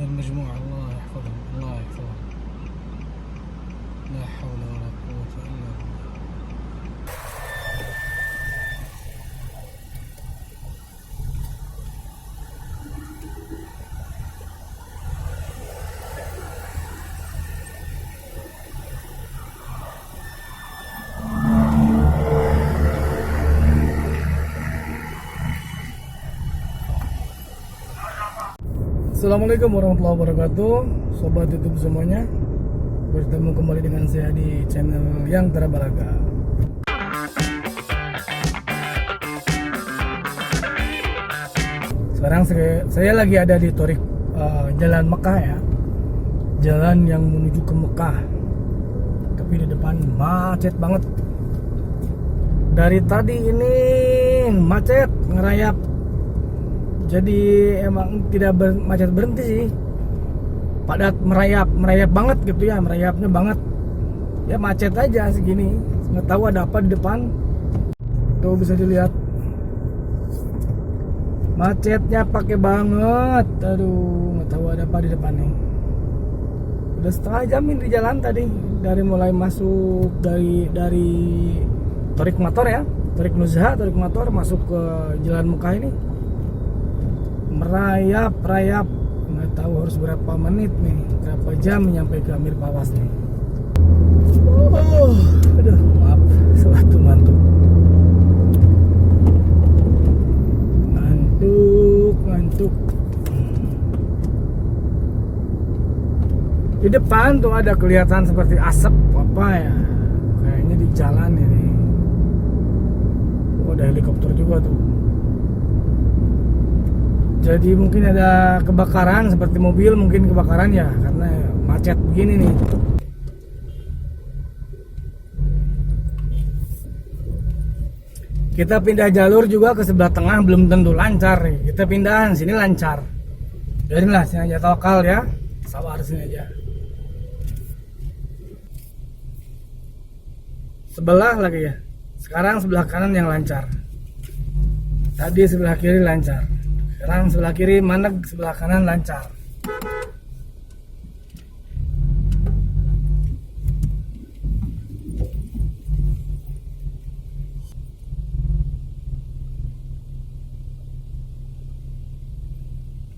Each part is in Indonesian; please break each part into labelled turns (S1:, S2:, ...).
S1: المجموعة الله يحفظهم الله يحفظهم. لا حول ولا قوة إلا بالله. Assalamualaikum warahmatullahi wabarakatuh, sobat YouTube semuanya. Bertemu kembali dengan saya di channel Yang Terabaraga. Sekarang saya lagi ada di Thorik Jalan Mekah ya, jalan yang menuju ke Mekah. Tapi di depan macet banget. Dari tadi ini macet ngerayap. Jadi emang tidak macet berhenti sih, padat merayap banget gitu ya, merayapnya banget ya, macet aja segini, nggak tahu ada apa di depan. Tuh bisa dilihat macetnya pakai banget, aduh nggak tahu ada apa di depan nih. Udah setengah jam ini di jalan tadi, dari mulai masuk dari Thorik Motor ya, Thorik Nuzha, Thorik Motor masuk ke Jalan Mekah ini merayap, nggak tahu harus berapa menit nih, berapa jam nyampe ke Amir Pawas nih. Aduh, maaf, suatu ngantuk. Di depan tuh ada kelihatan seperti asap apa ya, kayaknya di jalan ini. Oh, ada helikopter juga tuh. Jadi mungkin ada kebakaran, seperti mobil mungkin kebakaran ya, karena macet begini nih. Kita pindah jalur juga ke sebelah tengah, belum tentu lancar nih. Kita pindahan sini lancar. Biarinlah sini aja, tawakal ya, sabar sini aja. Sebelah lagi ya. Sekarang sebelah kanan yang lancar. Tadi sebelah kiri lancar. Sekarang sebelah kiri maneg, sebelah kanan lancar.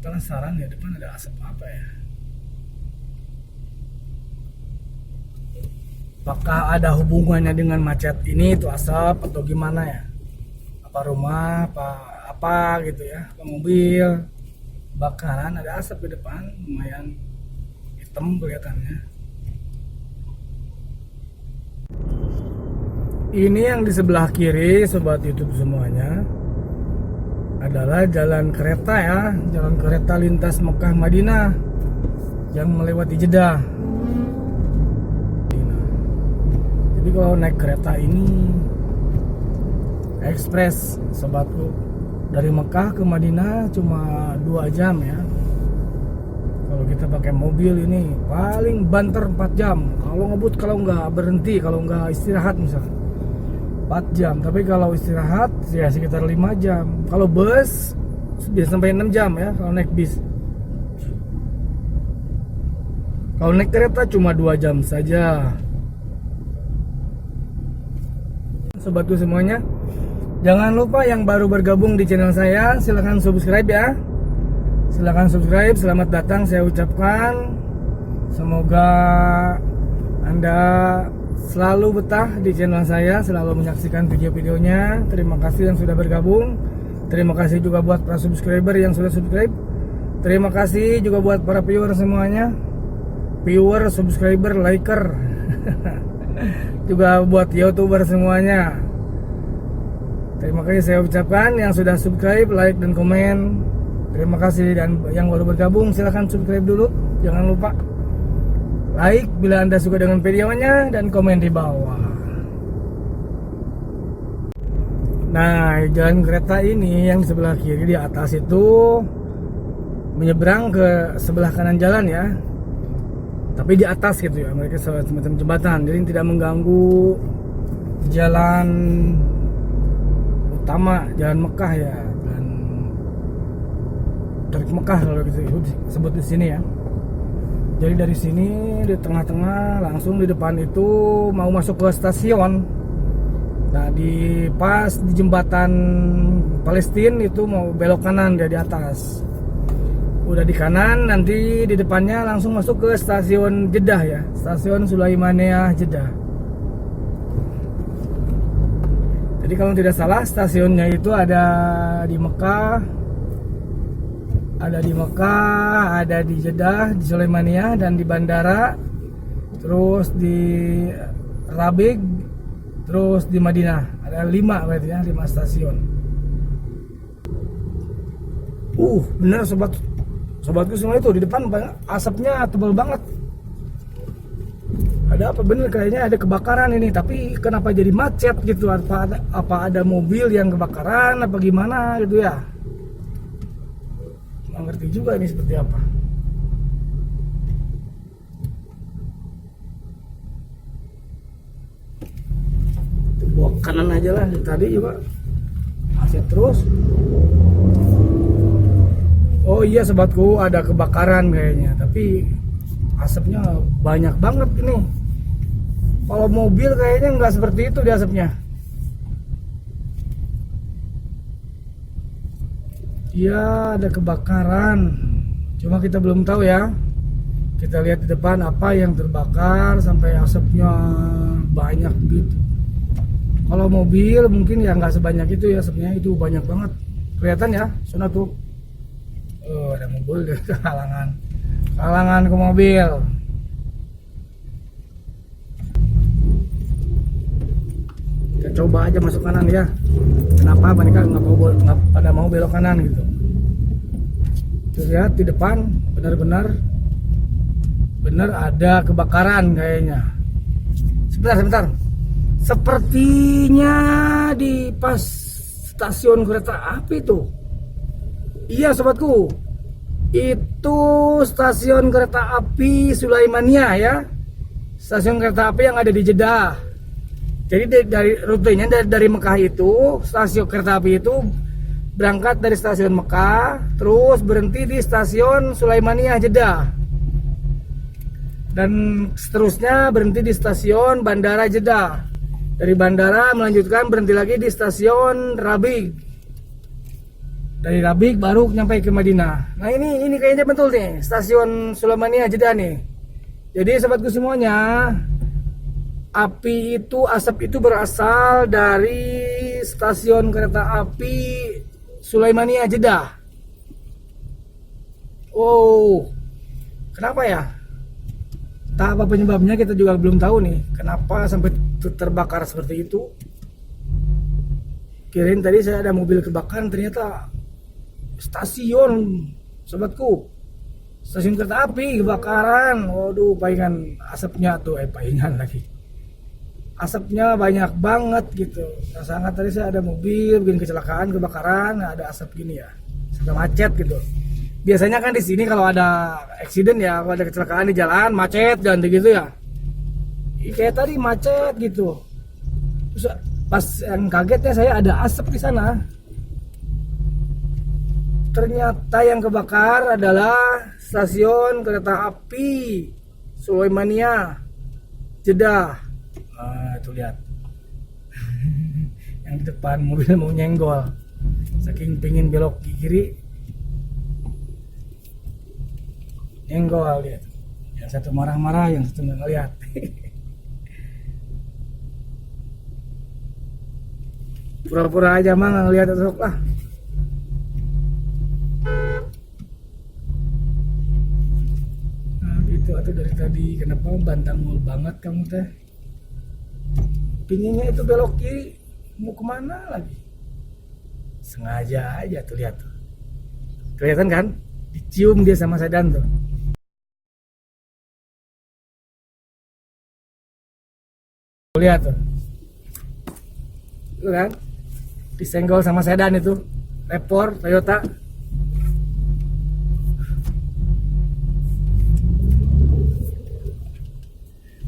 S1: Penasaran ya, depan ada asap apa ya? Apakah ada hubungannya dengan macet ini itu asap atau gimana ya? Apa rumah, apa gitu ya, mobil bakaran, ada asap di depan lumayan hitam kelihatannya. Ini yang di sebelah kiri sobat YouTube semuanya adalah jalan kereta ya, jalan kereta lintas Mekah Madinah yang melewati Jeddah. Jadi kalau naik kereta ini ekspres sobatku, dari Mekah ke Madinah cuma 2 jam ya. Kalau kita pakai mobil ini paling banter 4 jam. Kalau ngebut, kalau nggak berhenti, kalau nggak istirahat misalnya 4 jam. Tapi kalau istirahat ya sekitar 5 jam. Kalau bus bisa sampai 6 jam ya kalau naik bis. Kalau naik kereta cuma 2 jam saja. Sobatku semuanya, jangan lupa yang baru bergabung di channel saya, silahkan subscribe ya. Silahkan subscribe, selamat datang saya ucapkan. Semoga Anda selalu betah di channel saya, selalu menyaksikan video-videonya. Terima kasih yang sudah bergabung. Terima kasih juga buat para subscriber yang sudah subscribe. Terima kasih juga buat para viewer semuanya. Viewer, subscriber, liker. Juga buat YouTuber semuanya. Terima kasih saya ucapkan yang sudah subscribe, like, dan komen. Terima kasih, dan yang baru bergabung silahkan subscribe dulu. Jangan lupa like bila Anda suka dengan videonya dan komen di bawah. Nah, jalan kereta ini yang di sebelah kiri di atas itu menyeberang ke sebelah kanan jalan ya. Tapi di atas gitu ya, mereka semacam jembatan, jadi tidak mengganggu jalan utama, jalan Mekah ya, dan Mekah kalau gitu sebut di sini ya. Jadi dari sini di tengah-tengah langsung di depan itu mau masuk ke stasiun. Nah pas di jembatan Palestina itu mau belok kanan dia di atas. Udah di kanan, nanti di depannya langsung masuk ke stasiun Jeddah ya, stasiun Sulaimaniyah Jeddah. Jadi kalau tidak salah stasiunnya itu ada di Mekah, ada di Jeddah, di Sulaimaniyah, dan di bandara, terus di Rabigh, terus di Madinah. Ada 5 berarti ya, 5 stasiun. Bener sobatku semua, itu di depan asapnya tebal banget. Ada apa, bener kayaknya ada kebakaran ini, tapi kenapa jadi macet gitu? Apa ada mobil yang kebakaran apa gimana gitu ya? Nggak ngerti juga ini seperti apa. Bawa kanan aja lah, tadi juga macet terus. Oh iya sobatku, ada kebakaran kayaknya, tapi asapnya banyak banget ini. Kalau mobil kayaknya nggak seperti itu di asapnya. Iya, ada kebakaran. Cuma kita belum tahu ya. Kita lihat di depan apa yang terbakar sampai asapnya banyak gitu. Kalau mobil mungkin ya nggak sebanyak itu ya, asapnya itu banyak banget. Kelihatan ya, sana tuh. Ada mobil dari halangan ke mobil. Kita coba aja masuk kanan ya. Kenapa mereka nggak pada mau belok kanan gitu? Tuh lihat di depan benar ada kebakaran kayaknya. Sebentar. Sepertinya di pas stasiun kereta api tuh. Iya sobatku, itu stasiun kereta api Sulaimaniyah ya, stasiun kereta api yang ada di Jeddah. Jadi dari rutenya dari Mekah itu, stasiun kereta api itu berangkat dari stasiun Mekah, terus berhenti di stasiun Sulaimaniyah Jeddah, dan seterusnya berhenti di stasiun Bandara Jeddah. Dari bandara melanjutkan berhenti lagi di stasiun Rabigh. Dari Rabigh baru nyampe ke Madinah. Nah ini kayaknya betul nih, stasiun Sulaimaniyah Jeddah nih. Jadi sobatku semuanya, asap itu berasal dari stasiun kereta api Sulaimaniyah Jeddah. Kenapa ya? Entah apa penyebabnya, kita juga belum tahu nih. Kenapa sampai terbakar seperti itu? Kirain tadi saya ada mobil kebakaran, ternyata stasiun sobatku, stasiun kereta api kebakaran. Waduh, palingan asapnya tuh, palingan lagi asapnya banyak banget gitu. Nah, sangat tadi saya ada mobil bikin kecelakaan, kebakaran, ada asap gini ya, sudah macet gitu. Biasanya kan di sini kalau ada accident ya, kalau ada kecelakaan di jalan macet dan gitu ya. Kayak tadi macet gitu. Terus pas yang kagetnya saya ada asap di sana. Ternyata yang kebakar adalah stasiun kereta api Sulaimaniyah Jeddah. Tuh lihat. Yang di depan mobil mau nyenggol, saking pingin belok ke kiri, nyenggol lihat. Yang satu marah-marah, yang satu nggak ngeliat. Pura-pura aja mah nggak ngeliat terus lah. Atau dari tadi kenapa bantang mul banget kamu teh? Pinginnya itu belok kiri, mau kemana lagi? Sengaja aja tuh, lihat tuh. Kelihatan kan? Dicium dia sama sedan tuh. Lihat tuh. Tuh kan? Disenggol sama sedan itu. Repor Toyota.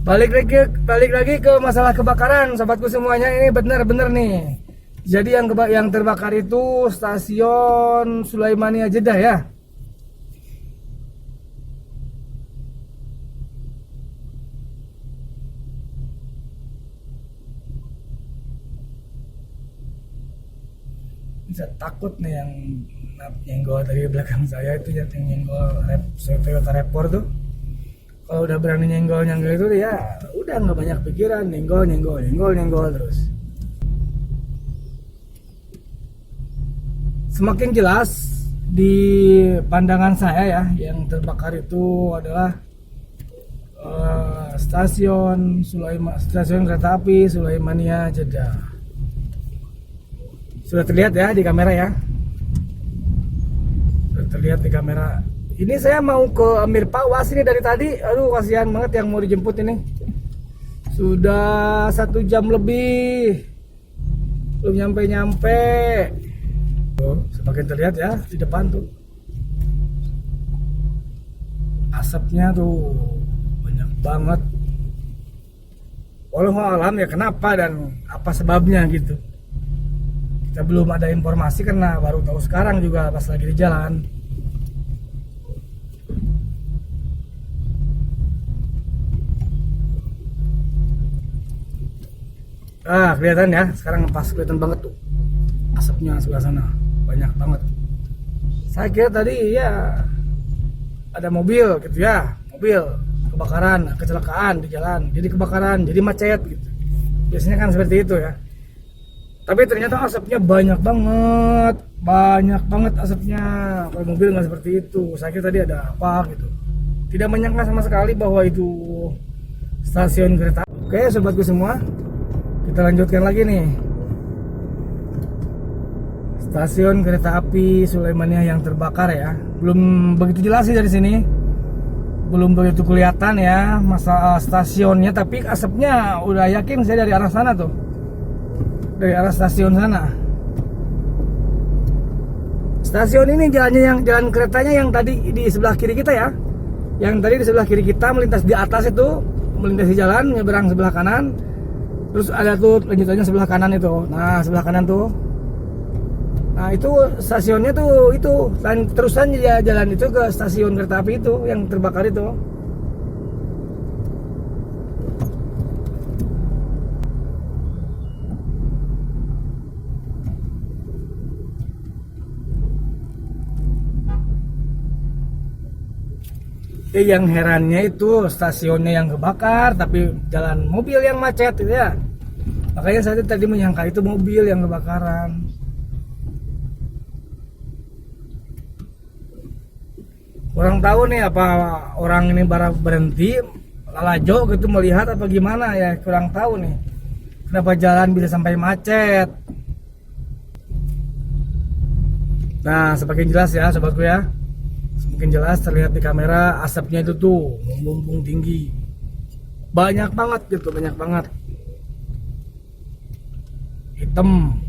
S1: Balik lagi ke masalah kebakaran sobatku semuanya. Ini benar-benar nih. Jadi yang terbakar itu stasiun Sulaimaniyah Jeddah ya. Saya takut nih yang nyenggol dari belakang saya itu, yang nyenggol Toyota Raptor tuh. Kalau udah berani nyenggol itu ya udah nggak banyak pikiran, nyenggol terus. Semakin jelas di pandangan saya ya, yang terbakar itu adalah stasiun kereta api Sulaimania Jeddah. Sudah terlihat ya di kamera ya. Sudah terlihat di kamera. Ini saya mau ke Amir Pawas ini dari tadi. Aduh, kasihan banget yang mau dijemput ini. Sudah 1 jam lebih. Belum nyampe-nyampe. Tuh, semakin terlihat ya di depan tuh. Asapnya tuh banyak banget. Walau alam ya kenapa dan apa sebabnya gitu. Kita belum ada informasi karena baru tahu sekarang juga pas lagi di jalan. Kelihatan ya, sekarang pas kelihatan banget tuh asapnya sebelah sana, banyak banget. Saya kira tadi ya ada mobil gitu ya, mobil kebakaran, kecelakaan di jalan, jadi kebakaran, jadi macet gitu. Biasanya kan seperti itu ya. Tapi ternyata asapnya banyak banget asapnya. Kalau mobil nggak seperti itu. Saya kira tadi ada apa gitu. Tidak menyangka sama sekali bahwa itu stasiun kereta. Oke, sobatku semua, kita lanjutkan lagi nih. Stasiun kereta api Sulaimania yang terbakar ya. Belum begitu jelas sih dari sini. Belum begitu kelihatan ya masa stasiunnya, tapi asapnya udah yakin saya dari arah sana tuh. Dari arah stasiun sana. Stasiun ini jalan keretanya yang tadi di sebelah kiri kita ya. Yang tadi di sebelah kiri kita melintas di atas itu, melintasi jalan nyeberang sebelah kanan. Terus ada tuh lanjutannya sebelah kanan itu. Nah, sebelah kanan tuh. Nah, itu stasiunnya tuh itu. Dan terusan ya jalan itu ke stasiun kereta api itu yang terbakar itu. Yang herannya itu stasiunnya yang kebakar, tapi jalan mobil yang macet gitu ya. Makanya saya tadi menyangka itu mobil yang kebakaran. Kurang tahu nih apa orang ini baru berhenti lalajo gitu melihat apa gimana ya, kurang tahu nih. Kenapa jalan bisa sampai macet. Nah, semakin jelas ya sobatku ya. Semakin jelas terlihat di kamera asapnya itu tuh membumbung tinggi. Banyak banget gitu, banyak banget. Hitam.